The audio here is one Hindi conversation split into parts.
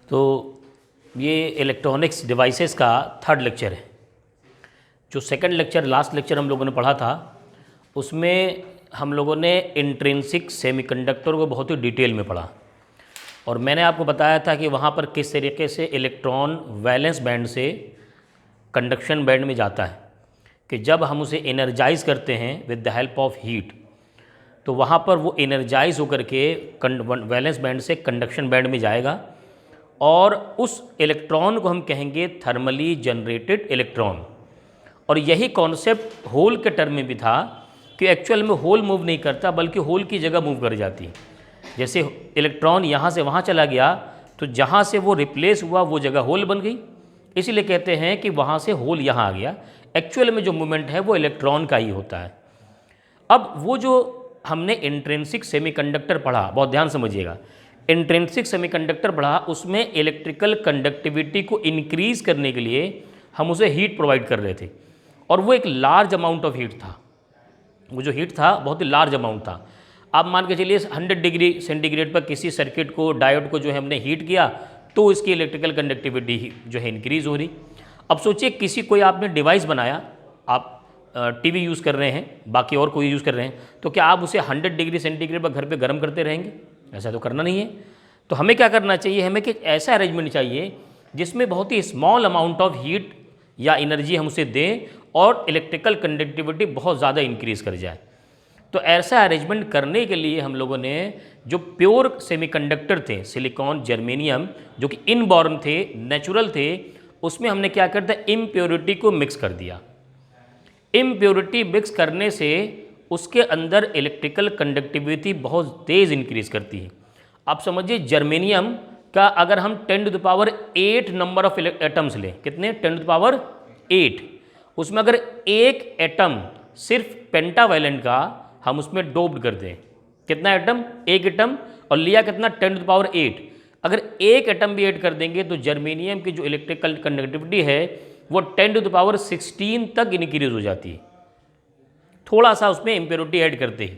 तो ये इलेक्ट्रॉनिक्स डिवाइसेस का थर्ड लेक्चर है। जो सेकंड लेक्चर, लास्ट लेक्चर हम लोगों ने पढ़ा था, उसमें हम लोगों ने इंट्रिंसिक सेमीकंडक्टर को बहुत ही डिटेल में पढ़ा और मैंने आपको बताया था कि वहाँ पर किस तरीके से इलेक्ट्रॉन वैलेंस बैंड से कंडक्शन बैंड में जाता है, कि जब हम उसे एनर्जाइज करते हैं with the help of heat, तो वहाँ पर वो एनर्जाइज होकर के वैलेंस बैंड से कंडक्शन बैंड में जाएगा और उस इलेक्ट्रॉन को हम कहेंगे थर्मली जनरेटेड इलेक्ट्रॉन। और यही कॉन्सेप्ट होल के टर्म में भी था कि एक्चुअल में होल मूव नहीं करता बल्कि होल की जगह मूव कर जाती है। जैसे इलेक्ट्रॉन यहाँ से वहाँ चला गया तो जहाँ से वो रिप्लेस हुआ वो जगह होल बन गई, इसीलिए कहते हैं कि वहाँ से होल यहाँ आ गया। एक्चुअल में जो मूवमेंट है वो इलेक्ट्रॉन का ही होता है। अब वो जो हमने इंट्रिंसिक सेमीकंडक्टर पढ़ा, बहुत ध्यान समझिएगा, इंट्रिंसिक सेमीकंडक्टर पढ़ा, उसमें इलेक्ट्रिकल कंडक्टिविटी को इंक्रीज़ करने के लिए हम उसे हीट प्रोवाइड कर रहे थे और वो एक लार्ज अमाउंट ऑफ हीट था। वो जो हीट था बहुत ही लार्ज अमाउंट था। आप मान के चलिए 100 डिग्री सेंटीग्रेड पर किसी सर्किट को, डायोड को जो है हमने हीट किया तो इसकी इलेक्ट्रिकल कंडक्टिविटी जो है इंक्रीज़ हो रही। अब सोचिए किसी कोई आपने डिवाइस बनाया, आप टीवी यूज़ कर रहे हैं, बाकी और कोई यूज़ कर रहे हैं, तो क्या आप उसे 100 डिग्री सेंटीग्रेड पर घर पे गर्म करते रहेंगे? ऐसा तो करना नहीं है। तो हमें क्या करना चाहिए, हमें कि ऐसा अरेंजमेंट चाहिए जिसमें बहुत ही स्मॉल अमाउंट ऑफ हीट या एनर्जी हम उसे दें और इलेक्ट्रिकल कंडक्टिविटी बहुत ज़्यादा इंक्रीज़ कर जाए। तो ऐसा अरेंजमेंट करने के लिए हम लोगों ने जो प्योर सेमीकंडक्टर थे, सिलिकॉन, जर्मेनियम, जो कि इनबॉर्न थे, नेचुरल थे, उसमें हमने क्या कर दिया, इम्प्योरिटी को मिक्स कर दिया। इम्प्योरिटी मिक्स करने से उसके अंदर इलेक्ट्रिकल कंडक्टिविटी बहुत तेज़ इंक्रीज़ करती है। आप समझिए जर्मेनियम का अगर हम 10⁸ नंबर ऑफ एटम्स लें, कितने, 10⁸, उसमें अगर एक एटम सिर्फ पेंटावैलेंट का हम उसमें डोप्ड कर दें, कितना एटम, एक एटम, और लिया कितना, 10⁸, अगर एक एटम भी ऐड कर देंगे तो जर्मेनियम की जो इलेक्ट्रिकल कंडक्टिविटी है वो 10⁻16 तक इंक्रीज हो जाती है, थोड़ा सा उसमें इम्प्योरिटी ऐड करते ही।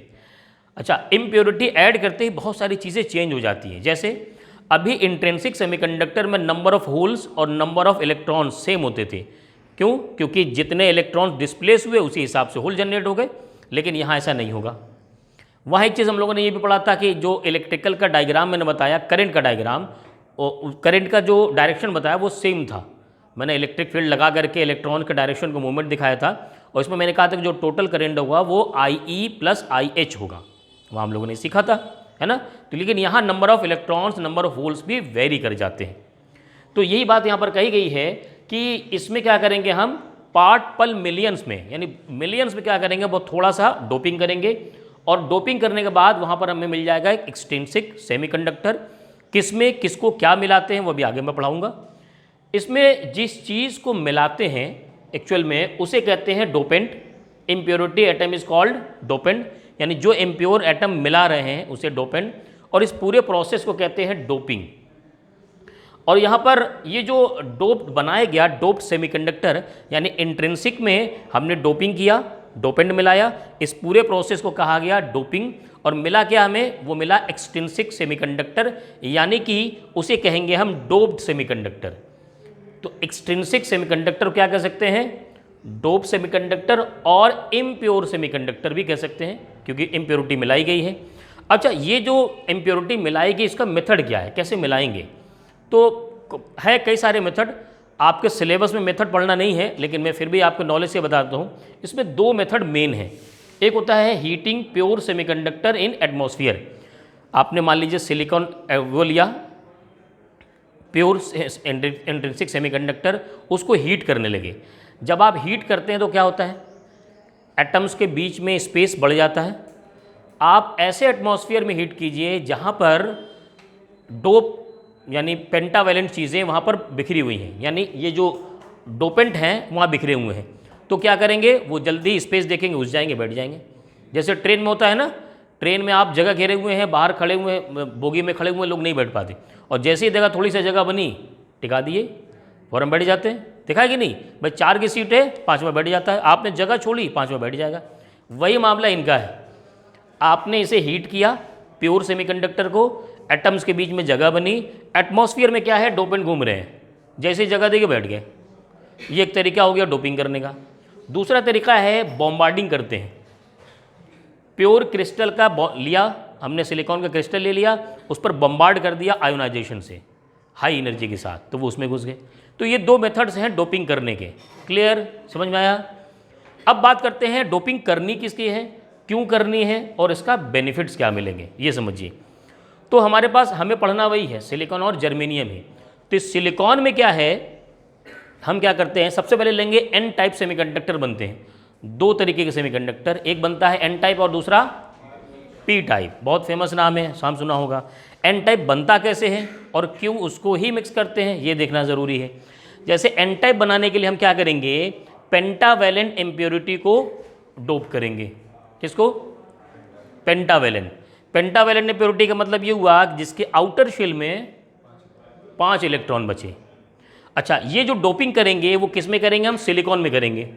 अच्छा, इम्प्योरिटी ऐड करते ही बहुत सारी चीज़ें चेंज हो जाती हैं। जैसे अभी इंट्रिंसिक सेमीकंडक्टर में नंबर ऑफ होल्स और नंबर ऑफ इलेक्ट्रॉन्स सेम होते थे। क्यों? क्योंकि जितने इलेक्ट्रॉन्स डिस्प्लेस हुए उसी हिसाब से होल जनरेट हो गए। लेकिन यहाँ ऐसा नहीं होगा। वहाँ एक चीज़ हम लोगों ने ये भी पढ़ा था कि जो इलेक्ट्रिकल का डायग्राम मैंने बताया, करंट का डायग्राम, और करंट का जो डायरेक्शन बताया वो सेम था। मैंने इलेक्ट्रिक फील्ड लगा करके इलेक्ट्रॉन के डायरेक्शन को मूवमेंट दिखाया था और इसमें मैंने कहा था कि जो टोटल करंट होगा वो IE + IH होगा। वहाँ हम लोगों ने सीखा था, है ना। तो लेकिन यहाँ number of electrons, number of holes भी वेरी कर जाते हैं। तो यही बात यहाँ पर कही गई है कि इसमें क्या करेंगे हम, पार्ट पर मिलियंस में, यानी मिलियंस में क्या करेंगे, बहुत थोड़ा सा डोपिंग करेंगे और डोपिंग करने के बाद वहाँ पर हमें मिल जाएगा एक एक्सट्रिंसिक सेमीकंडक्टर। किसमें किसको क्या मिलाते हैं वो भी आगे मैं पढ़ाऊँगा। इसमें जिस चीज़ को मिलाते हैं एक्चुअल में उसे कहते हैं dopant. Impurity atom is called dopant, यानी जो इम्प्योर एटम मिला रहे हैं उसे डोपेंट, और इस पूरे प्रोसेस को कहते हैं डोपिंग। और यहाँ पर ये जो डोप बनाया गया, डोप्ड सेमीकंडक्टर, यानी इंट्रिंसिक में हमने डोपिंग किया, डोपेंट मिलाया, इस पूरे प्रोसेस को कहा गया डोपिंग। और मिला क्या हमें, वो मिला एक्सट्रिंसिक सेमीकंडक्टर, यानी कि उसे कहेंगे हम डोप्ड सेमीकंडक्टर। तो एक्सट्रिंसिक सेमीकंडक्टर क्या कह सकते हैं, डोप सेमीकंडक्टर, और इम्प्योर सेमीकंडक्टर भी कह सकते हैं क्योंकि इम्प्योरिटी मिलाई गई है। अच्छा, ये जो इम्प्योरिटी मिलाएगी इसका मेथड क्या है, कैसे मिलाएंगे, तो है कई सारे मेथड। आपके सिलेबस में मेथड पढ़ना नहीं है लेकिन मैं फिर भी आपको नॉलेज से बताता हूँ। इसमें 2 मेथड मेन हैं। एक होता है हीटिंग प्योर सेमीकंडक्टर इन एटमॉस्फेयर। आपने मान लीजिए सिलिकॉन वो लिया, प्योर इंट्रिंसिक सेमीकंडक्टर, उसको हीट करने लगे। जब आप हीट करते हैं तो क्या होता है, एटम्स के बीच में स्पेस बढ़ जाता है। आप ऐसे एटमॉस्फेयर में हीट कीजिए जहाँ पर डोप यानी पेंटावैलेंट चीज़ें वहाँ पर बिखरी हुई हैं, यानी ये जो डोपेंट हैं वहाँ बिखरे हुए हैं। तो क्या करेंगे, वो जल्दी स्पेस देखेंगे, घुस जाएंगे, बैठ जाएंगे। जैसे ट्रेन में होता है ना, ट्रेन में आप जगह घेरे हुए हैं, बाहर खड़े हुए हैं, बोगी में खड़े हुए लोग नहीं बैठ पाते, और जैसे ही जगह थोड़ी सी जगह बनी टिका दिए, फौरन बैठ जाते हैं। देखा है कि नहीं भाई, 4 की सीट है, 5वां बैठ जाता है, आपने जगह छोड़ी 5वां बैठ जाएगा। वही मामला इनका है। आपने इसे हीट किया, प्योर सेमीकंडक्टर को, एटम्स के बीच में जगह बनी, एटमॉस्फेयर में क्या है, डोपेंट घूम रहे हैं, जैसे जगह देके बैठ गए। ये एक तरीका हो गया डोपिंग करने का। दूसरा तरीका है बॉम्बार्डिंग करते हैं। प्योर क्रिस्टल का लिया हमने, सिलिकॉन का क्रिस्टल ले लिया, उस पर बम्बार्ड कर दिया आयोनाइजेशन से हाई एनर्जी के साथ, तो वो उसमें घुस गए। तो ये दो मेथड्स हैं डोपिंग करने के। क्लियर, समझ में आया? अब बात करते हैं डोपिंग करनी किसकी है, क्यों करनी है और इसका बेनिफिट्स क्या मिलेंगे, ये समझिए। तो हमारे पास हमें पढ़ना वही है, सिलिकॉन और जर्मेनियम ही। तो इस सिलिकॉन में क्या है, हम क्या करते हैं, सबसे पहले लेंगे एन टाइप सेमीकंडक्टर बनते हैं। दो तरीके के सेमीकंडक्टर, एक बनता है एन टाइप और दूसरा पी टाइप। बहुत फेमस नाम है, शाम सुना होगा। एन टाइप बनता कैसे है और क्यों उसको ही मिक्स करते हैं, ये देखना ज़रूरी है। जैसे एन टाइप बनाने के लिए हम क्या करेंगे, पेंटावेलेंट इम्प्योरिटी को डोप करेंगे। किसको? पेंटावेलेंट। पेंटावेलेंट इम्प्योरिटी का मतलब ये हुआ जिसके आउटर शेल में 5 इलेक्ट्रॉन बचे। अच्छा, ये जो डोपिंग करेंगे वो किस में करेंगे, हम सिलिकॉन में करेंगे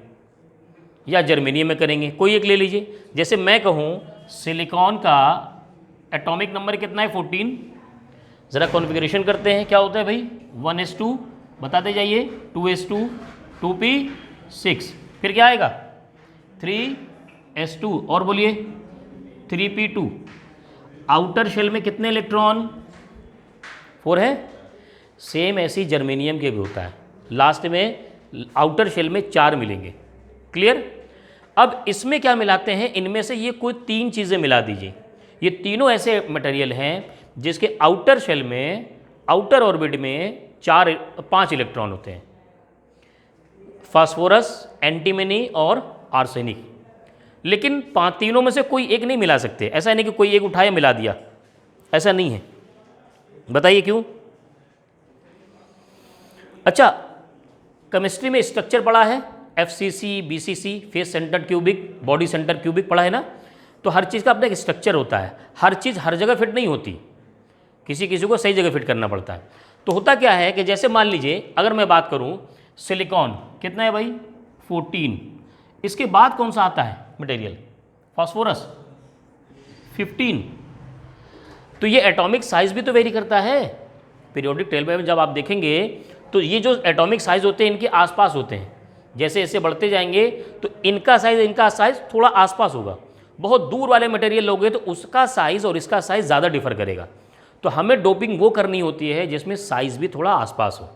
या जर्मेनियम में करेंगे, कोई एक ले लीजिए। जैसे मैं कहूँ सिलिकॉन का एटॉमिक नंबर कितना है, 14। ज़रा कॉन्फ़िगरेशन करते हैं, क्या होता है भाई, 1s2, बताते जाइए, 2s2, 2p6, फिर क्या आएगा 3s2, और बोलिए 3p2। आउटर शेल में कितने इलेक्ट्रॉन, 4 है। सेम ऐसी जर्मेनियम के भी होता है, लास्ट में आउटर शेल में 4 मिलेंगे। क्लियर? अब इसमें क्या मिलाते हैं, इनमें से ये कोई 3 चीज़ें मिला दीजिए। ये तीनों ऐसे मटेरियल हैं जिसके आउटर शेल में, आउटर ऑर्बिट में 5 इलेक्ट्रॉन होते हैं, फास्फोरस, एंटीमनी और आर्सेनिक। लेकिन तीनों में से कोई एक नहीं मिला सकते। ऐसा नहीं कि कोई एक उठाया मिला दिया, ऐसा नहीं है। बताइए क्यों? अच्छा, केमिस्ट्री में स्ट्रक्चर पढ़ा है, FCC, BCC, face centre cubic, body centre cubic पढ़ा है ना। तो हर चीज़ का अपना एक स्ट्रक्चर होता है, हर चीज़ हर जगह फिट नहीं होती, किसी किसी को सही जगह फिट करना पड़ता है। तो होता क्या है कि जैसे मान लीजिए अगर मैं बात करूं सिलिकॉन कितना है भाई, 14। इसके बाद कौन सा आता है मटेरियल, फास्फोरस, 15। तो ये एटॉमिक साइज भी तो वेरी करता है। पीरियोडिक टेबल में जब आप देखेंगे तो ये जो एटॉमिक साइज होते हैं इनके आसपास होते हैं। जैसे ऐसे बढ़ते जाएंगे तो इनका साइज थोड़ा आसपास होगा। बहुत दूर वाले मटेरियल लोगे तो उसका साइज और इसका साइज ज़्यादा डिफर करेगा। तो हमें डोपिंग वो करनी होती है जिसमें साइज भी थोड़ा आसपास हो।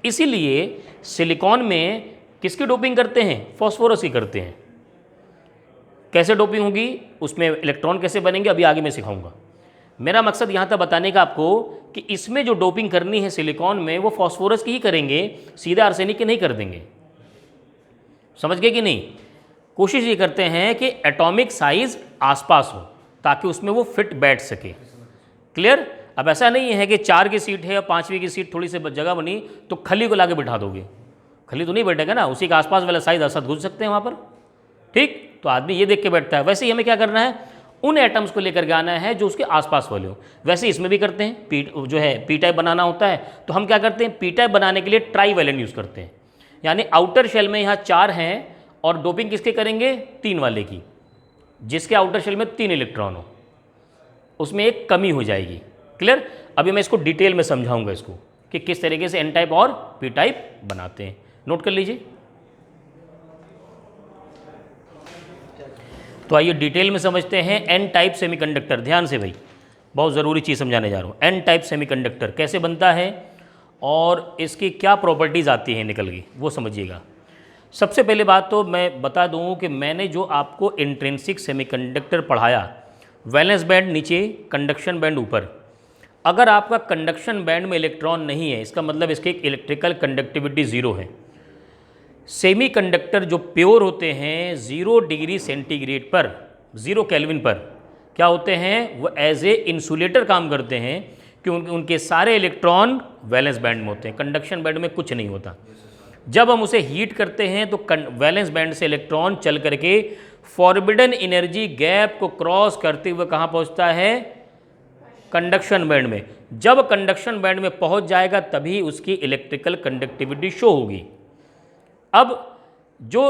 इसीलिए सिलिकॉन में किसकी डोपिंग करते हैं, फॉस्फोरस की करते हैं। कैसे डोपिंग होगी, उसमें इलेक्ट्रॉन कैसे बनेंगे, अभी आगे मैं सिखाऊंगा। मेरा मकसद यहाँ तक बताने का आपको कि इसमें जो डोपिंग करनी है सिलिकॉन में वो फॉस्फोरस की ही करेंगे, सीधा आर्सेनिक की नहीं कर देंगे। समझ गए कि नहीं? कोशिश ये करते हैं कि एटॉमिक साइज आसपास हो ताकि उसमें वो फिट बैठ सके। क्लियर? अब ऐसा नहीं है कि 4 की सीट है और 5वीं की सीट थोड़ी सी जगह बनी तो खली को लाके बिठा दोगे, खली तो नहीं बैठेगा ना, उसी के आसपास वाला साइज असद घुस सकते हैं वहाँ पर। ठीक, तो आदमी ये देख के बैठता है। वैसे ही हमें क्या करना है, उन एटम्स को लेकर के आना है जो उसके आसपास वाले हो। वैसे इसमें भी करते हैं, पी टाइप बनाना होता है तो हम क्या करते हैं, पी टाइप बनाने के लिए ट्राईवैलेंट यूज़ करते हैं। यानी आउटर शेल में यहाँ 4 हैं और डोपिंग किसके करेंगे, 3 वाले की, जिसके आउटर शेल में 3 इलेक्ट्रॉन हो, उसमें एक कमी हो जाएगी। क्लियर? अभी मैं इसको डिटेल में समझाऊंगा इसको कि किस तरीके से एन टाइप और पी टाइप बनाते हैं। नोट कर लीजिए। तो आइए डिटेल में समझते हैं एन टाइप सेमीकंडक्टर। ध्यान से भाई, बहुत ज़रूरी चीज़ समझाने जा रहा हूँ। एन टाइप सेमीकंडक्टर कैसे बनता है और इसकी क्या प्रॉपर्टीज़ आती हैं निकल गई, वो समझिएगा। सबसे पहले बात तो मैं बता दूं कि मैंने जो आपको इंट्रिंसिक सेमीकंडक्टर पढ़ाया, वैलेंस बैंड नीचे, कंडक्शन बैंड ऊपर। अगर आपका कंडक्शन बैंड में इलेक्ट्रॉन नहीं है, इसका मतलब इसकी इलेक्ट्रिकल कंडक्टिविटी 0 है। सेमीकंडक्टर जो प्योर होते हैं 0 डिग्री सेंटीग्रेड पर, 0 केल्विन पर क्या होते हैं, वो एज ए इंसुलेटर काम करते हैं, क्योंकि उनके सारे इलेक्ट्रॉन वैलेंस बैंड में होते हैं, कंडक्शन बैंड में कुछ नहीं होता। जब हम उसे हीट करते हैं तो वैलेंस बैंड से इलेक्ट्रॉन चल करके फॉरबिडन एनर्जी गैप को क्रॉस करते हुए कहाँ पहुँचता है, कंडक्शन बैंड में। जब कंडक्शन बैंड में पहुँच जाएगा तभी उसकी इलेक्ट्रिकल कंडक्टिविटी शो होगी। अब जो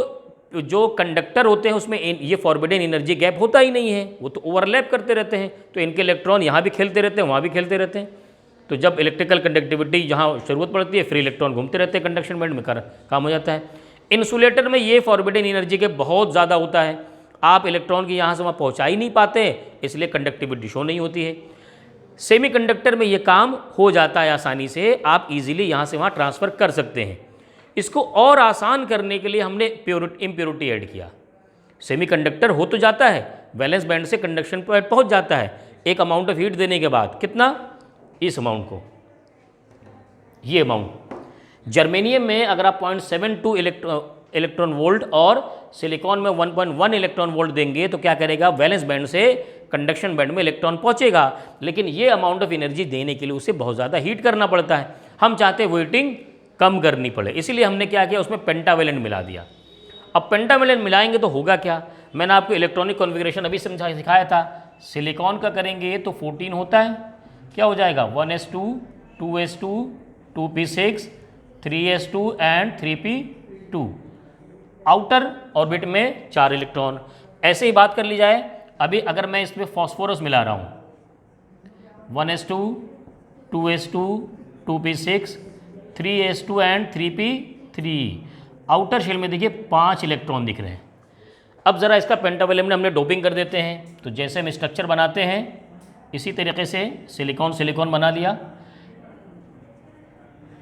जो कंडक्टर होते हैं उसमें ये फॉरबिडन एनर्जी गैप होता ही नहीं है, वो तो ओवरलैप करते रहते हैं, तो इनके इलेक्ट्रॉन यहाँ भी खेलते रहते हैं, वहाँ भी खेलते रहते हैं। तो जब इलेक्ट्रिकल कंडक्टिविटी जहाँ ज़रूरत पड़ती है, फ्री इलेक्ट्रॉन घूमते रहते हैं कंडक्शन बैंड में, काम हो जाता है। इंसुलेटर में ये फॉरबिडन एनर्जी गैप बहुत ज़्यादा होता है, आप इलेक्ट्रॉन की यहाँ से वहाँ पहुँचा ही नहीं पाते, इसलिए कंडक्टिविटी शो नहीं होती है। सेमीकंडक्टर में ये काम हो जाता है आसानी से, आप इजीली यहाँ से वहाँ ट्रांसफ़र कर सकते हैं। इसको और आसान करने के लिए हमने इम्प्योरिटी ऐड किया। सेमीकंडक्टर हो तो जाता है, वैलेंस बैंड से कंडक्शन पर पहुँच जाता है एक अमाउंट ऑफ हीट देने के बाद, कितना, इस अमाउंट को, ये अमाउंट। जर्मेनियम में अगर आप 0.72 इलेक्ट्रॉन वोल्ट और सिलिकॉन में 1.1 इलेक्ट्रॉन वोल्ट देंगे तो क्या करेगा, वैलेंस बैंड से कंडक्शन बैंड में इलेक्ट्रॉन पहुंचेगा, लेकिन ये अमाउंट ऑफ एनर्जी देने के लिए उसे बहुत ज़्यादा हीट करना पड़ता है। हम चाहते हैं हीटिंग कम करनी पड़े, इसीलिए हमने क्या किया, उसमें पेंटावेलेंट मिला दिया। अब पेंटावेलेंट मिलाएंगे तो होगा क्या, मैंने आपको इलेक्ट्रॉनिक कॉन्फ़िगरेशन अभी सिखाया था। सिलिकॉन का करेंगे तो 14 होता है, क्या हो जाएगा 1s2 2s2 2p6 3s2 and 3p2, outer orbit में 4 इलेक्ट्रॉन। ऐसे ही बात कर ली जाए, अभी अगर मैं इसमें फॉस्फोरस मिला रहा हूँ 1s2 2s2 2p6 3s2 and 3p3, outer shell में देखिए 5 इलेक्ट्रॉन दिख रहे हैं। अब ज़रा इसका पेंटावेलेंट में हमने डोपिंग कर देते हैं, तो जैसे हम स्ट्रक्चर बनाते हैं इसी तरीके से सिलिकॉन बना लिया,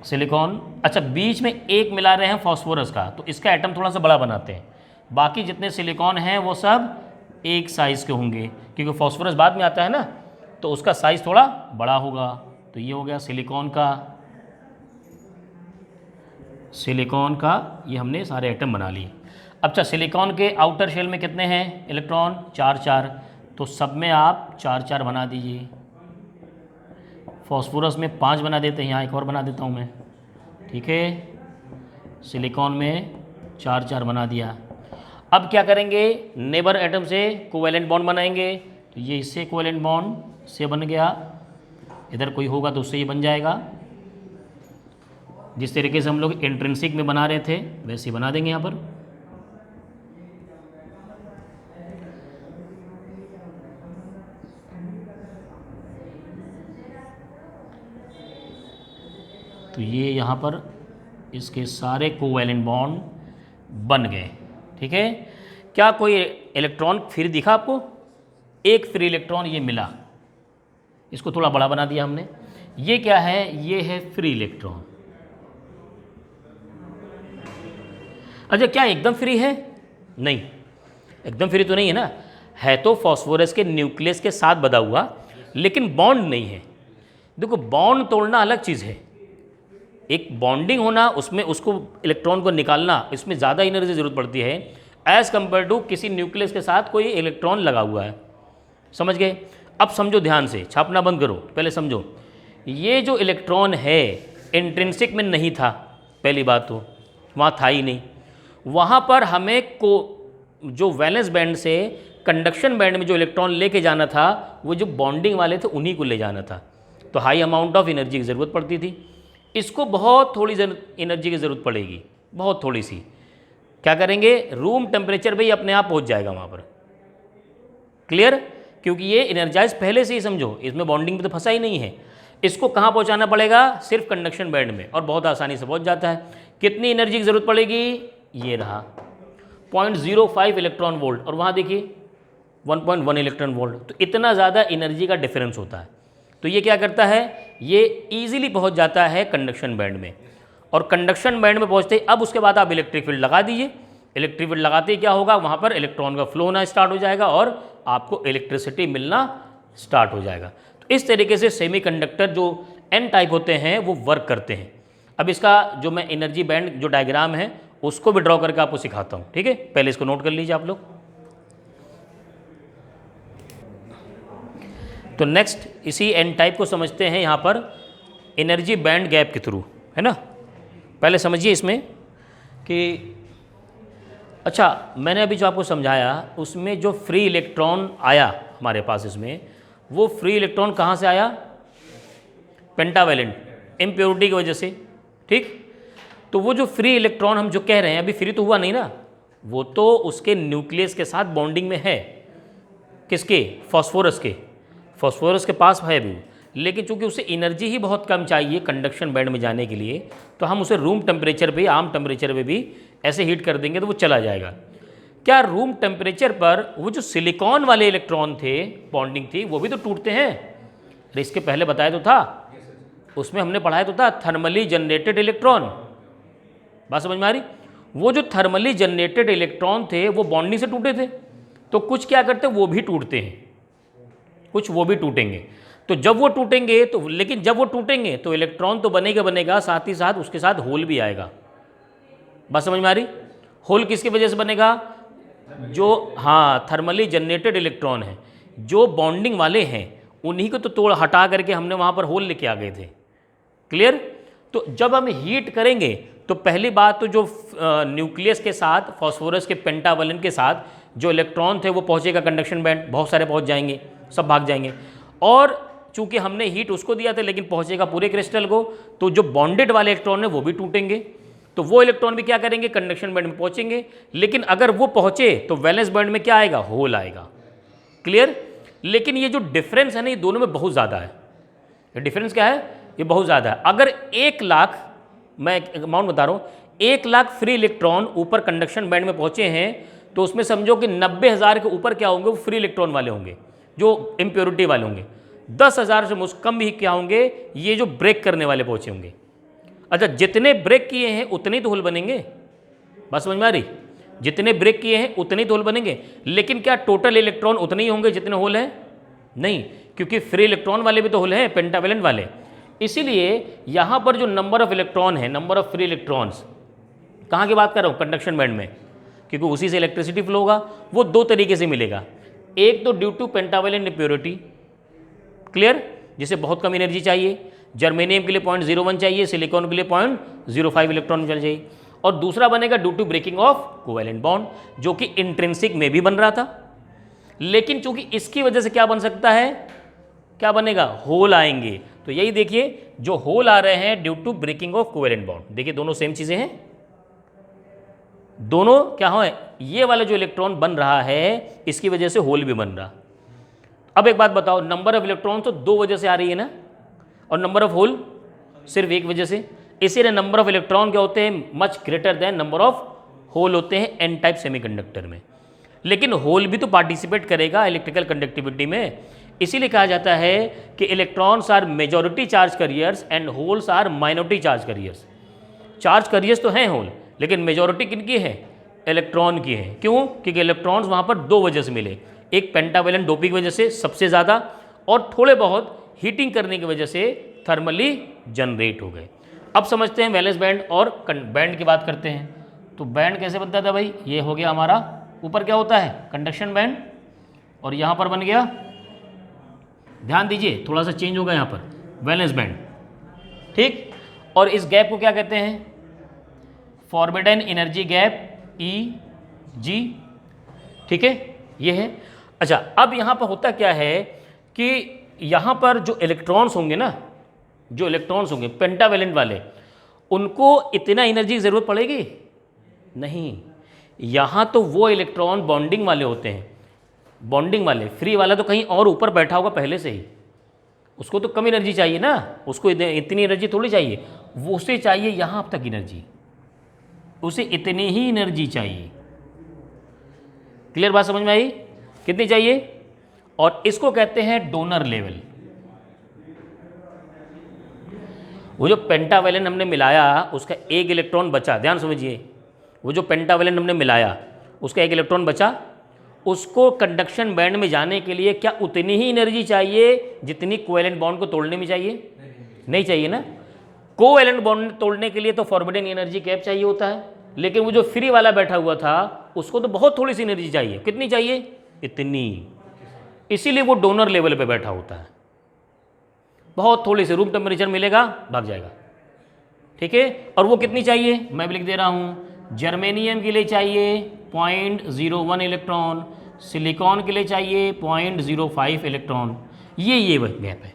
सिलिकॉन। अच्छा, बीच में एक मिला रहे हैं फॉस्फोरस का, तो इसका एटम थोड़ा सा बड़ा बनाते हैं, बाकी जितने सिलिकॉन हैं वो सब एक साइज़ के होंगे, क्योंकि फॉस्फोरस बाद में आता है ना, तो उसका साइज़ थोड़ा बड़ा होगा। तो ये हो गया सिलिकॉन का ये हमने सारे एटम बना लिए। अच्छा, सिलिकॉन के आउटर शेल में कितने हैं इलेक्ट्रॉन, 4 तो सब में आप 4 बना दीजिए। फॉस्फोरस में 5 बना देते हैं, यहाँ एक और बना देता हूँ मैं, ठीक है। सिलिकॉन में 4 बना दिया। अब क्या करेंगे, नेबर एटम से कोवैलेंट बॉन्ड बनाएंगे, तो ये इससे कोवैलेंट बॉन्ड से बन गया, इधर कोई होगा तो उससे ये बन जाएगा। जिस तरीके से हम लोग इंट्रिंसिक में बना रहे थे वैसे ही बना देंगे यहाँ पर। तो ये यहाँ पर इसके सारे कोवैलेंट बॉन्ड बन गए, ठीक है। क्या कोई इलेक्ट्रॉन फ्री दिखा आपको, एक फ्री इलेक्ट्रॉन ये मिला, इसको थोड़ा बड़ा बना दिया हमने। ये क्या है, ये है फ्री इलेक्ट्रॉन। अच्छा, क्या एकदम फ्री है, नहीं, एकदम फ्री तो नहीं है ना, है तो फॉस्फोरस के न्यूक्लियस के साथ बंधा हुआ, लेकिन बॉन्ड नहीं है। देखो, बॉन्ड तोड़ना अलग चीज़ है, एक बॉन्डिंग होना, उसमें उसको इलेक्ट्रॉन को निकालना, इसमें ज़्यादा एनर्जी ज़रूरत पड़ती है एज़ कम्पेयर टू किसी न्यूक्लियस के साथ कोई इलेक्ट्रॉन लगा हुआ है। समझ गए। अब समझो ध्यान से, छापना बंद करो, पहले समझो। ये जो इलेक्ट्रॉन है इंट्रिंसिक में नहीं था, पहली बात तो वहाँ था ही नहीं। वहाँ पर हमें जो वैलेंस बैंड से कंडक्शन बैंड में जो इलेक्ट्रॉन लेके जाना था, वो जो बॉन्डिंग वाले थे उन्हीं को ले जाना था, तो हाई अमाउंट ऑफ एनर्जी की ज़रूरत पड़ती थी। इसको बहुत थोड़ी एनर्जी की ज़रूरत पड़ेगी, बहुत थोड़ी सी। क्या करेंगे, रूम टेम्परेचर पे ही अपने आप पहुँच जाएगा वहाँ पर। क्लियर, क्योंकि ये एनर्जाइज पहले से ही, समझो इसमें बॉन्डिंग में तो फंसा ही नहीं है। इसको कहाँ पहुँचाना पड़ेगा, सिर्फ कंडक्शन बैंड में, और बहुत आसानी से पहुँच जाता है। कितनी एनर्जी की ज़रूरत पड़ेगी, ये रहा 0.05 इलेक्ट्रॉन वोल्ट, और वहाँ देखिए 1.1 इलेक्ट्रॉन वोल्ट, तो इतना ज़्यादा एनर्जी का डिफरेंस होता है। तो ये क्या करता है, ये ईजिली पहुंच जाता है कंडक्शन बैंड में, और कंडक्शन बैंड में पहुंचते ही अब उसके बाद आप इलेक्ट्रिक फील्ड लगा दीजिए। इलेक्ट्रिक फील्ड लगाते ही क्या होगा, वहाँ पर इलेक्ट्रॉन का फ्लो होना स्टार्ट हो जाएगा और आपको इलेक्ट्रिसिटी मिलना स्टार्ट हो जाएगा। तो इस तरीके से सेमीकंडक्टर जो एन टाइप होते हैं वो वर्क करते हैं। अब इसका जो मैं एनर्जी बैंड जो डायग्राम है उसको भी ड्रॉ करके आपको सिखाता हूँ, ठीक है। पहले इसको नोट कर लीजिए आप लोग। तो नेक्स्ट इसी एन टाइप को समझते हैं यहाँ पर एनर्जी बैंड गैप के थ्रू, है ना। पहले समझिए इसमें कि अच्छा, मैंने अभी जो आपको समझाया उसमें जो फ्री इलेक्ट्रॉन आया हमारे पास, इसमें वो फ्री इलेक्ट्रॉन कहाँ से आया, पेंटावेलेंट, इम्प्योरिटी की वजह से, ठीक। तो वो जो फ्री इलेक्ट्रॉन हम जो कह रहे हैं, अभी फ्री तो हुआ नहीं ना, वो तो उसके न्यूक्लियस के साथ बॉन्डिंग में है। किसके? फॉस्फोरस के। फॉस्फोरस के पास है भी, लेकिन चूंकि उसे एनर्जी ही बहुत कम चाहिए कंडक्शन बैंड में जाने के लिए, तो हम उसे रूम टेम्परेचर पे, आम टेम्परेचर पे भी ऐसे हीट कर देंगे तो वो चला जाएगा। क्या रूम टेम्परेचर पर वो जो सिलिकॉन वाले इलेक्ट्रॉन थे, बॉन्डिंग थी, वो भी तो टूटते हैं? अरे इसके पहले बताया तो था, उसमें हमने पढ़ाया तो था थर्मली जनरेटेड इलेक्ट्रॉन। बात समझ में आ रही? वो जो थर्मली जनरेटेड इलेक्ट्रॉन थे वो बॉन्डिंग से टूटे थे, तो कुछ क्या करते वो भी टूटते हैं, कुछ वो भी टूटेंगे। तो जब वो टूटेंगे तो, लेकिन जब वो टूटेंगे तो इलेक्ट्रॉन तो बनेगा बनेगा, साथ ही साथ उसके साथ होल भी आएगा। बात समझ में आ रही? होल किसकी वजह से बनेगा? जो, हाँ, थर्मली जनरेटेड इलेक्ट्रॉन है, जो बॉन्डिंग वाले हैं, उन्हीं को तो तोड़ हटा करके हमने वहाँ पर होल लेके आ गए थे। क्लियर? तो जब हम हीट करेंगे तो पहली बात तो जो न्यूक्लियस के साथ, फॉस्फोरस के पेंटावलन के साथ जो इलेक्ट्रॉन थे वो पहुँचेगा कंडक्शन बैंड, बहुत सारे पहुँच जाएंगे, सब भाग जाएंगे। और चूंकि हमने हीट उसको दिया था लेकिन पहुँचेगा पूरे क्रिस्टल को, तो जो बॉन्डेड वाले इलेक्ट्रॉन है वो भी टूटेंगे, तो वो इलेक्ट्रॉन भी क्या करेंगे? कंडक्शन बैंड में पहुँचेंगे। लेकिन अगर वो पहुँचे तो वैलेंस बैंड में क्या आएगा? होल आएगा। क्लियर? लेकिन ये जो डिफरेंस है ना, ये दोनों में बहुत ज़्यादा है। ये डिफरेंस क्या है? ये बहुत ज़्यादा है। अगर 1 लाख, मैं अमाउंट बता रहा हूँ, 1 लाख फ्री इलेक्ट्रॉन ऊपर कंडक्शन बैंड में पहुँचे हैं, तो उसमें समझो कि 90,000 के ऊपर क्या होंगे? वो फ्री इलेक्ट्रॉन वाले होंगे, जो इम्प्योरिटी वाले होंगे। 10,000 से कम भी क्या होंगे? ये जो ब्रेक करने वाले पहुँचे होंगे। अच्छा, जितने ब्रेक किए हैं उतने ही तो होल बनेंगे। बस समझ में आ रही? जितने ब्रेक किए हैं उतने ही तो होल बनेंगे, लेकिन क्या टोटल इलेक्ट्रॉन उतने ही होंगे जितने होल हैं? नहीं, क्योंकि फ्री इलेक्ट्रॉन वाले भी तो होल हैं, पेंटावैलेंट वाले। इसीलिए यहाँ पर जो नंबर ऑफ इलेक्ट्रॉन है, नंबर ऑफ फ्री इलेक्ट्रॉन्स, कहाँ की बात कर रहा हूँ? कंडक्शन बैंड में, क्योंकि उसी से इलेक्ट्रिसिटी फ्लो होगा। वो 2 तरीके से मिलेगा, एक तो due to pentavalent impurity, clear, जिसे बहुत कम एनर्जी चाहिए, जर्मेनियम के लिए 0.01 चाहिए, सिलिकॉन के लिए 0.05 इलेक्ट्रॉन चाहिए, और दूसरा बनेगा due to breaking of covalent bond, जो कि इंट्रिंसिक में भी बन रहा था, लेकिन चूंकि इसकी वजह से क्या बन सकता है? क्या बनेगा? होल आएंगे। तो यही देखिए, जो होल आ रहे हैं due to breaking of covalent bond, देखिए दोनों सेम चीजें हैं, दोनों क्या हो, ये वाला जो इलेक्ट्रॉन बन रहा है इसकी वजह से होल भी बन रहा। अब एक बात बताओ, नंबर ऑफ इलेक्ट्रॉन तो 2 वजह से आ रही है ना, और नंबर ऑफ होल सिर्फ 1 वजह से। इसीलिए नंबर ऑफ इलेक्ट्रॉन क्या होते हैं? Much greater than number of hole होते हैं एन टाइप सेमीकंडक्टर में। लेकिन होल भी तो पार्टिसिपेट करेगा इलेक्ट्रिकल कंडक्टिविटी में, इसीलिए कहा जाता है कि electrons are majority charge carriers and holes are minority charge carriers. Charge carriers तो हैं होल, लेकिन मेजॉरिटी किनकी है? इलेक्ट्रॉन की है। क्यों? क्योंकि इलेक्ट्रॉन्स वहाँ पर 2 वजह से मिले, एक पेंटावैलेंट डोपिंग की वजह से सबसे ज़्यादा, और थोड़े बहुत हीटिंग करने की वजह से थर्मली जनरेट हो गए। अब समझते हैं वैलेंस बैंड और बैंड की बात करते हैं। तो बैंड कैसे बनता था भाई? ये हो गया हमारा, ऊपर क्या होता है? कंडक्शन बैंड, और यहाँ पर बन गया, ध्यान दीजिए थोड़ा सा चेंज होगा यहाँ पर, वैलेंस बैंड, ठीक। और इस गैप को क्या कहते हैं? फॉरबिडन एनर्जी गैप, EG, ठीक है, ये है। अच्छा, अब यहाँ पर होता क्या है कि यहाँ पर जो इलेक्ट्रॉन्स होंगे ना, जो इलेक्ट्रॉन्स होंगे पेंटावैलेंट वाले, उनको इतना एनर्जी की ज़रूरत पड़ेगी नहीं। यहाँ तो वो इलेक्ट्रॉन बॉन्डिंग वाले होते हैं, बॉन्डिंग वाले, फ्री वाला तो कहीं और ऊपर बैठा होगा पहले से ही, उसको तो कम एनर्जी चाहिए ना, उसको इतनी एनर्जी थोड़ी चाहिए, वो उसे चाहिए यहाँ अब तक एनर्जी, उसे इतनी ही एनर्जी चाहिए। क्लियर बात समझ में आई? कितनी चाहिए? और इसको कहते हैं डोनर लेवल। वो जो पेंटावैलेंट हमने मिलाया उसका 1 इलेक्ट्रॉन बचा, ध्यान समझिए, वो जो पेंटावैलेंट हमने मिलाया उसका 1 इलेक्ट्रॉन बचा, उसको कंडक्शन बैंड में जाने के लिए क्या उतनी ही एनर्जी चाहिए जितनी कोवैलेंट बॉन्ड को तोड़ने में चाहिए? नहीं चाहिए ना। कोवैलेंट बॉन्ड तोड़ने के लिए तो फॉरबिडन एनर्जी गैप चाहिए होता है, लेकिन वो जो फ्री वाला बैठा हुआ था उसको तो बहुत थोड़ी सी एनर्जी चाहिए। कितनी चाहिए? इतनी। इसीलिए वो डोनर लेवल पे बैठा होता है, बहुत थोड़ी सी, रूम टेम्परेचर मिलेगा भाग जाएगा, ठीक है। और वो कितनी चाहिए? मैं भी लिख दे रहा हूँ, जर्मेनियम के लिए चाहिए 0.01 इलेक्ट्रॉन, सिलिकॉन के लिए चाहिए 0.05 इलेक्ट्रॉन। ये गैप है,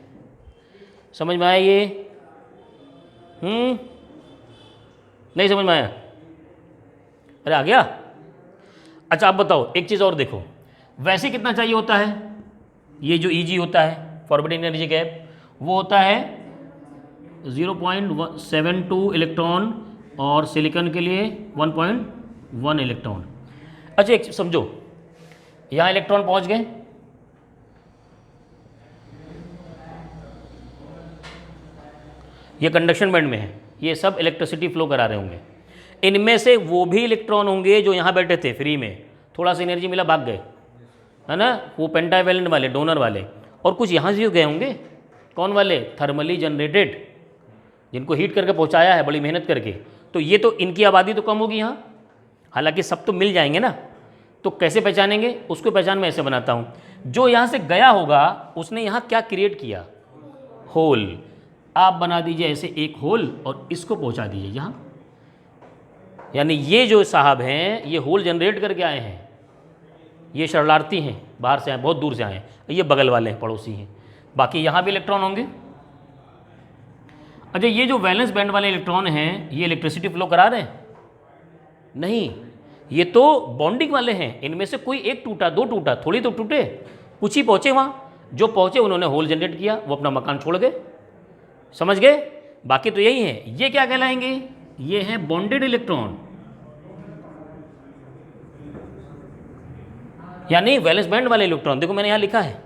समझ में आया ये? नहीं समझ में आया? अरे आ गया। अच्छा आप बताओ एक चीज़ और देखो, वैसे कितना चाहिए होता है, ये जो Eg होता है फॉरवर्डिंग एनर्जी गैप, वो होता है 0.72 इलेक्ट्रॉन और सिलिकॉन के लिए 1.1 इलेक्ट्रॉन। अच्छा एक समझो, यहाँ इलेक्ट्रॉन पहुँच गए, ये कंडक्शन बैंड में है, ये सब इलेक्ट्रिसिटी फ्लो करा रहे होंगे। इनमें से वो भी इलेक्ट्रॉन होंगे जो यहाँ बैठे थे फ्री में, थोड़ा सा एनर्जी मिला भाग गए, है ना, वो पेंटावैलेंट वाले, डोनर वाले, और कुछ यहाँ से गए होंगे, कौन वाले, थर्मली जनरेटेड, जिनको हीट करके पहुँचाया है बड़ी मेहनत करके। तो ये तो इनकी आबादी तो कम होगी यहाँ, हालांकि सब तो मिल जाएंगे ना, तो कैसे पहचानेंगे, उसको पहचान मैं ऐसे बनाता हूँ, जो यहाँ से गया होगा उसने यहाँ क्या क्रिएट किया, होल। आप बना दीजिए ऐसे एक होल और इसको पहुँचा दीजिए यहाँ, यानी ये जो साहब हैं ये होल जनरेट करके आए हैं, ये शरणार्थी हैं, बाहर से आए, बहुत दूर से आए हैं, ये बगल वाले हैं, पड़ोसी हैं, बाकी यहाँ भी इलेक्ट्रॉन होंगे। अच्छा ये जो वैलेंस बैंड वाले इलेक्ट्रॉन हैं ये इलेक्ट्रिसिटी फ्लो करा रहे हैं, नहीं, ये तो बॉन्डिंग वाले हैं, इनमें से कोई एक टूटा, दो टूटा, थोड़ी तो टूटे, कुछ ही पहुँचे वहाँ, जो पहुँचे उन्होंने होल जनरेट किया, वो अपना मकान छोड़ गए, समझ गए, बाकी तो यही है। ये क्या कहलाएंगे, ये हैं बॉन्डेड इलेक्ट्रॉन, यानी वैलेंस बैंड वाले इलेक्ट्रॉन। देखो मैंने यहाँ लिखा है,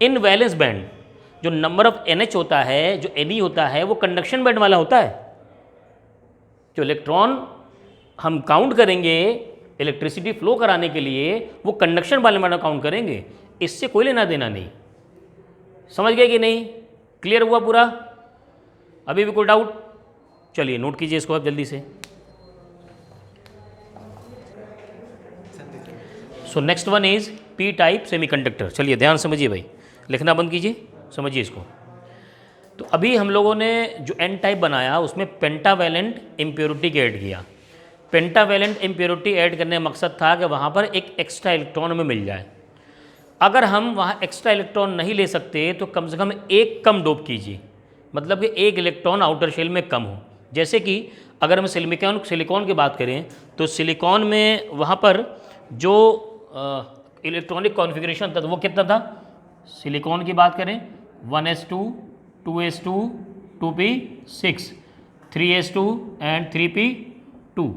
इन वैलेंस बैंड जो नंबर ऑफ NH होता है, जो Ne होता है, वो कंडक्शन बैंड वाला होता है। जो इलेक्ट्रॉन हम काउंट करेंगे इलेक्ट्रिसिटी फ्लो कराने के लिए, वो कंडक्शन वाले में काउंट करेंगे, इससे कोई लेना देना नहीं। समझ गए कि नहीं, क्लियर हुआ पूरा, अभी भी कोई डाउट, चलिए नोट कीजिए इसको आप जल्दी से। So next one is P type semiconductor. चलिए ध्यान समझिए भाई, लिखना बंद कीजिए, समझिए इसको। तो अभी हम लोगों ने जो N टाइप बनाया उसमें पेंटावैलेंट इम्प्योरिटी के ऐड किया। पेंटावैलेंट इम्प्योरिटी ऐड करने का मकसद था कि वहाँ पर एक एक्स्ट्रा इलेक्ट्रॉन हमें मिल जाए। अगर हम वहाँ एक्स्ट्रा इलेक्ट्रॉन नहीं ले सकते तो कम से कम एक कम डोप कीजिए, मतलब कि एक इलेक्ट्रॉन आउटर शेल में कम हो। जैसे कि अगर हम सिलिकॉन की बात करें तो सिलिकॉन में वहाँ पर जो इलेक्ट्रॉनिक कॉन्फ़िगरेशन था तो वो कितना था, सिलिकॉन की बात करें 1s2 2s2 2p6 3s2 and 3p2,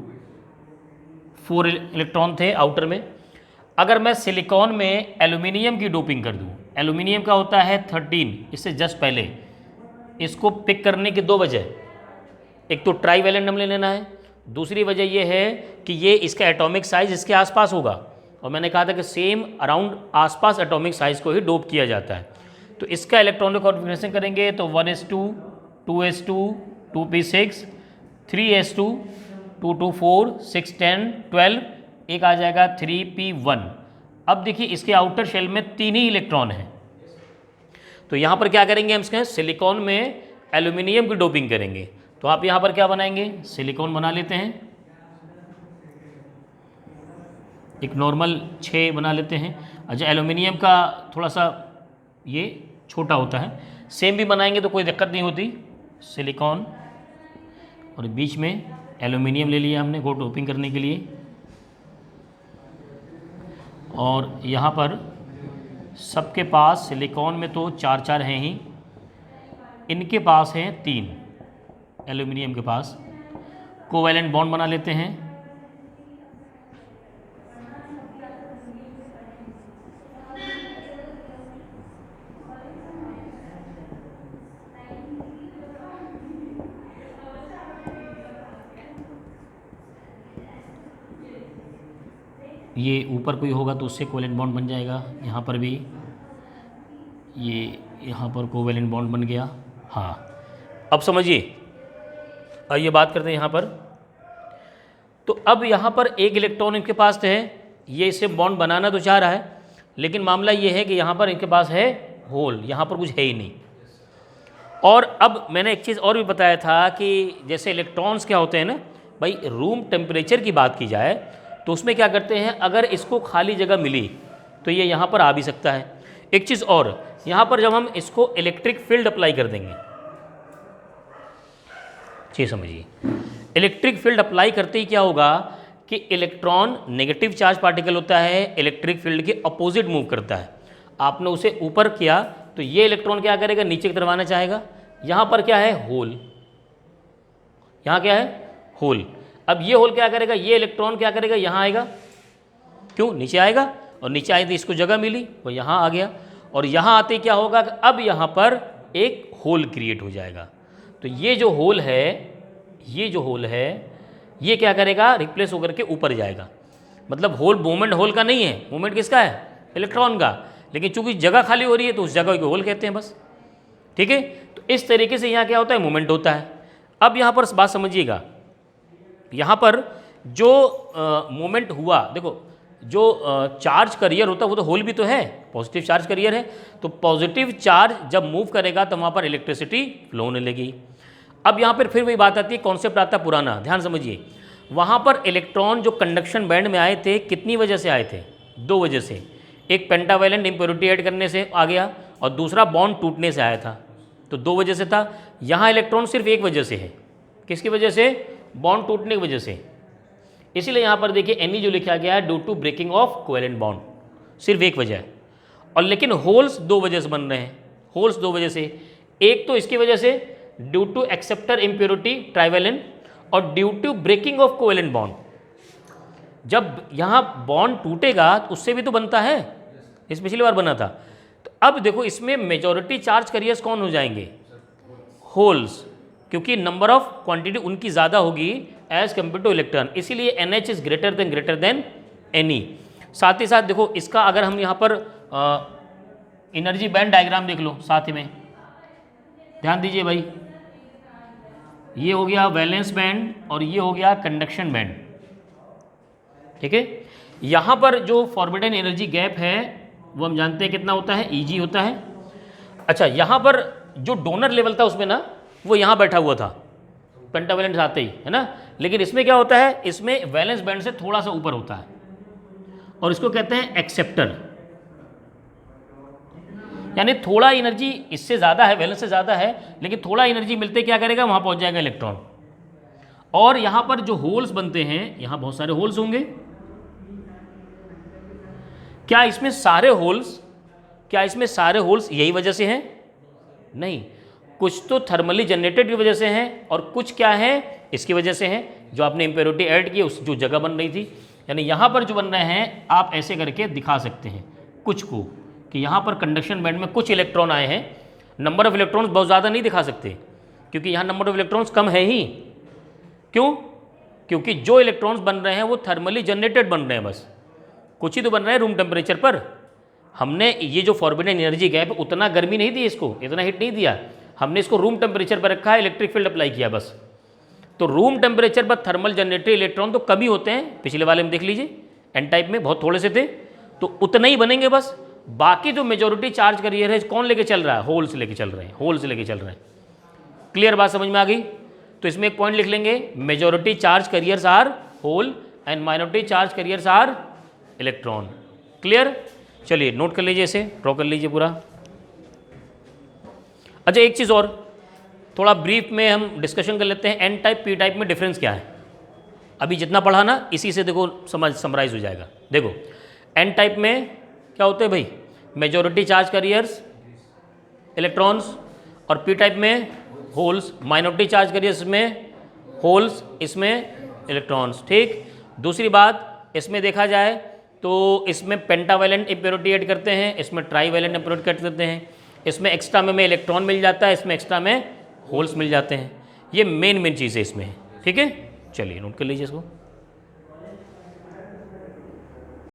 4 electron थे आउटर में। अगर मैं सिलिकॉन में एल्यूमिनियम की डोपिंग कर दूं, एल्यूमिनियम का होता है 13, इससे जस्ट पहले, इसको पिक करने की दो वजह, एक तो ट्राईवैलेंट हमने लेना है, दूसरी वजह यह है कि ये इसका एटॉमिक साइज इसके आसपास होगा, और मैंने कहा था कि सेम अराउंड आसपास एटॉमिक साइज को ही डोप किया जाता है। तो इसका इलेक्ट्रॉनिक कॉन्फ़िगरेशन करेंगे तो 1s2 2s2 2p6 3s2 224 6 10 12, एक आ जाएगा 3p1। अब देखिए इसके आउटर शेल में 3 ही इलेक्ट्रॉन हैं, तो यहाँ पर क्या करेंगे हम, इसके सिलिकॉन में एल्यूमिनियम की डोपिंग करेंगे। तो आप यहाँ पर क्या बनाएंगे, सिलिकॉन बना लेते हैं, एक नॉर्मल 6 बना लेते हैं। अच्छा एल्यूमिनियम का थोड़ा सा ये छोटा होता है, सेम भी बनाएंगे तो कोई दिक्कत नहीं होती, सिलिकॉन और बीच में एल्यूमिनियम ले लिया हमने को डोपिंग करने के लिए, और यहाँ पर सबके पास सिलिकॉन में तो 4 हैं ही, इनके पास हैं 3, एल्यूमिनियम के पास कोवैलेंट बॉन्ड बना लेते हैं। ये ऊपर कोई होगा तो उससे कोवैलेंट बॉन्ड बन जाएगा, यहाँ पर भी ये यहाँ पर कोवैलेंट बॉन्ड बन गया। हाँ अब समझिए, आइए बात करते हैं यहाँ पर। तो अब यहाँ पर एक इलेक्ट्रॉन इनके पास है, ये इसे बॉन्ड बनाना तो चाह रहा है, लेकिन मामला ये है कि यहाँ पर इनके पास है होल, यहाँ पर कुछ है ही नहीं। और अब मैंने एक चीज़ और भी बताया था कि जैसे इलेक्ट्रॉन्स क्या होते हैं ना भाई, रूम टेम्परेचर की बात की जाए तो उसमें क्या करते हैं, अगर इसको खाली जगह मिली तो ये यहाँ पर आ भी सकता है। एक चीज़ और, यहाँ पर जब हम इसको इलेक्ट्रिक फील्ड अप्लाई कर देंगे, जी समझिए, इलेक्ट्रिक फील्ड अप्लाई करते ही क्या होगा कि इलेक्ट्रॉन नेगेटिव चार्ज पार्टिकल होता है, इलेक्ट्रिक फील्ड के अपोजिट मूव करता है। आपने उसे ऊपर किया तो ये इलेक्ट्रॉन क्या करेगा, नीचे की तरफ आना चाहेगा। यहाँ पर क्या है, होल, यहाँ क्या है, होल। अब ये होल क्या करेगा, ये इलेक्ट्रॉन क्या करेगा, यहाँ आएगा, क्यों, नीचे आएगा, और नीचे आए तो इसको जगह मिली, वो यहाँ आ गया, और यहाँ आते क्या होगा, अब यहाँ पर एक होल क्रिएट हो जाएगा। तो ये जो होल है, ये जो होल है, ये क्या करेगा, रिप्लेस होकर के ऊपर जाएगा। मतलब होल मूवमेंट होल का नहीं है, मूवमेंट किसका है, इलेक्ट्रॉन का, लेकिन चूंकि जगह खाली हो रही है तो उस जगह को होल कहते हैं बस। ठीक है, तो इस तरीके से यहाँ क्या होता है, मूवमेंट होता है। अब यहाँ पर बात समझिएगा, यहाँ पर जो मूवमेंट हुआ, देखो जो चार्ज करियर होता है वो तो होल भी तो है, पॉजिटिव चार्ज करियर है, तो पॉजिटिव चार्ज जब मूव करेगा तो वहाँ पर इलेक्ट्रिसिटी फ्लो होने लगेगी। अब यहाँ पर फिर वही बात आती है, कॉन्सेप्ट आता है पुराना, ध्यान समझिए। वहाँ पर इलेक्ट्रॉन जो कंडक्शन बैंड में आए थे, कितनी वजह से आए थे, दो वजह से। एक पेंटावैलेंट इम्प्योरिटी ऐड करने से आ गया, और दूसरा बॉन्ड टूटने से आया था, तो दो वजह से था। यहाँ इलेक्ट्रॉन सिर्फ एक वजह से है, किसकी वजह से, बॉन्ड टूटने की वजह से। इसीलिए यहाँ पर देखिए Ni जो लिखा गया है, due to breaking of covalent bond, सिर्फ एक वजह है। और लेकिन होल्स दो वजह से बन रहे हैं, होल्स दो वजह से, एक तो इसकी वजह से due to acceptor impurity trivalent, और due to breaking of covalent bond. जब यहाँ बॉन्ड टूटेगा तो उससे भी तो बनता है, इस पिछली बार बना था। तो अब देखो इसमें मेजॉरिटी चार्ज करियर्स कौन हो जाएंगे, होल्स, क्योंकि नंबर ऑफ क्वांटिटी उनकी ज़्यादा होगी एज कम्पेयर टू इलेक्ट्रॉन, इसीलिए NH is greater than Ni। साथ ही साथ देखो इसका अगर हम यहाँ पर एनर्जी बैंड डायग्राम देख लो साथ ही में, ध्यान दीजिए भाई, ये हो गया वैलेंस बैंड और ये हो गया कंडक्शन बैंड। ठीक है, यहाँ पर जो फॉरबिडन एनर्जी गैप है वो हम जानते हैं कितना होता है, Eg होता है। अच्छा, यहाँ पर जो डोनर लेवल था उसमें ना, वो यहाँ बैठा हुआ था पेंटावैलेंट आते ही, है ना, लेकिन इसमें क्या होता है, इसमें वैलेंस बैंड से थोड़ा सा ऊपर होता है, और इसको कहते हैं एक्सेप्टर, यानी थोड़ा एनर्जी इससे ज़्यादा है, वैलेंस से ज़्यादा है, लेकिन थोड़ा एनर्जी मिलते क्या करेगा, वहाँ पहुँच जाएगा इलेक्ट्रॉन। और यहाँ पर जो होल्स बनते हैं, यहाँ बहुत सारे होल्स होंगे। क्या इसमें सारे होल्स यही वजह से हैं, नहीं, कुछ तो थर्मली जनरेटेड की वजह से हैं, और कुछ क्या है इसकी वजह से हैं, जो आपने इम्प्योरिटी ऐड की उस जो जगह बन रही थी। यानी यहाँ पर जो बन रहे हैं आप ऐसे करके दिखा सकते हैं कुछ को, कि यहाँ पर कंडक्शन बैंड में कुछ इलेक्ट्रॉन आए हैं। नंबर ऑफ इलेक्ट्रॉन्स बहुत ज़्यादा नहीं दिखा सकते, क्योंकि यहाँ नंबर ऑफ इलेक्ट्रॉन्स कम है ही। क्यों, क्योंकि जो इलेक्ट्रॉन्स बन रहे हैं वो थर्मली जनरेटेड बन रहे हैं, बस कुछ ही तो बन रहे हैं रूम टेम्परेचर पर। हमने ये जो फॉरबिडन एनर्जी गैप उतना गर्मी नहीं दी इसको, इतना हीट नहीं दिया, हमने इसको रूम टेम्परेचर पर रखा है, इलेक्ट्रिक फील्ड अप्लाई किया बस। तो रूम टेम्परेचर पर थर्मल जनरेटेड इलेक्ट्रॉन तो कम ही होते हैं, पिछले वाले में देख लीजिए एन टाइप में बहुत थोड़े से थे, तो उतने ही बनेंगे बस। बाकी जो मेजॉरिटी चार्ज करियर है कौन लेके चल रहा है, होल्स लेके चल रहे हैं, होल्स लेके चल रहे हैं। क्लियर बात समझ में आ गई? तो इसमें एक पॉइंट लिख लेंगे, majority charge carriers are hole and minority charge carriers are electron. Clear? चलिए नोट कर लीजिए, इसे ड्रॉ कर लीजिए पूरा। अच्छा, एक चीज़ और थोड़ा ब्रीफ में हम डिस्कशन कर लेते हैं, एन टाइप पी टाइप में डिफरेंस क्या है। अभी जितना पढ़ा ना इसी से देखो समराइज हो जाएगा। देखो एन टाइप में क्या होते हैं भाई, मेजॉरिटी चार्ज करियर्स इलेक्ट्रॉन्स, और पी टाइप में होल्स, माइनॉरिटी चार्ज करियर्स में होल्स, इसमें इलेक्ट्रॉन्स। ठीक, दूसरी बात इसमें देखा जाए तो इसमें पेंटावैलेंट इम्प्योरिटी ऐड करते हैं, इसमें ट्राईवैलेंट इम्प्योरिटी ऐड करते हैं, इसमें एक्स्ट्रा में इलेक्ट्रॉन मिल जाता है, इसमें एक्स्ट्रा में होल्स मिल जाते हैं। ये मेन चीज़ है इसमें। ठीक है, चलिए नोट कर लीजिए इसको।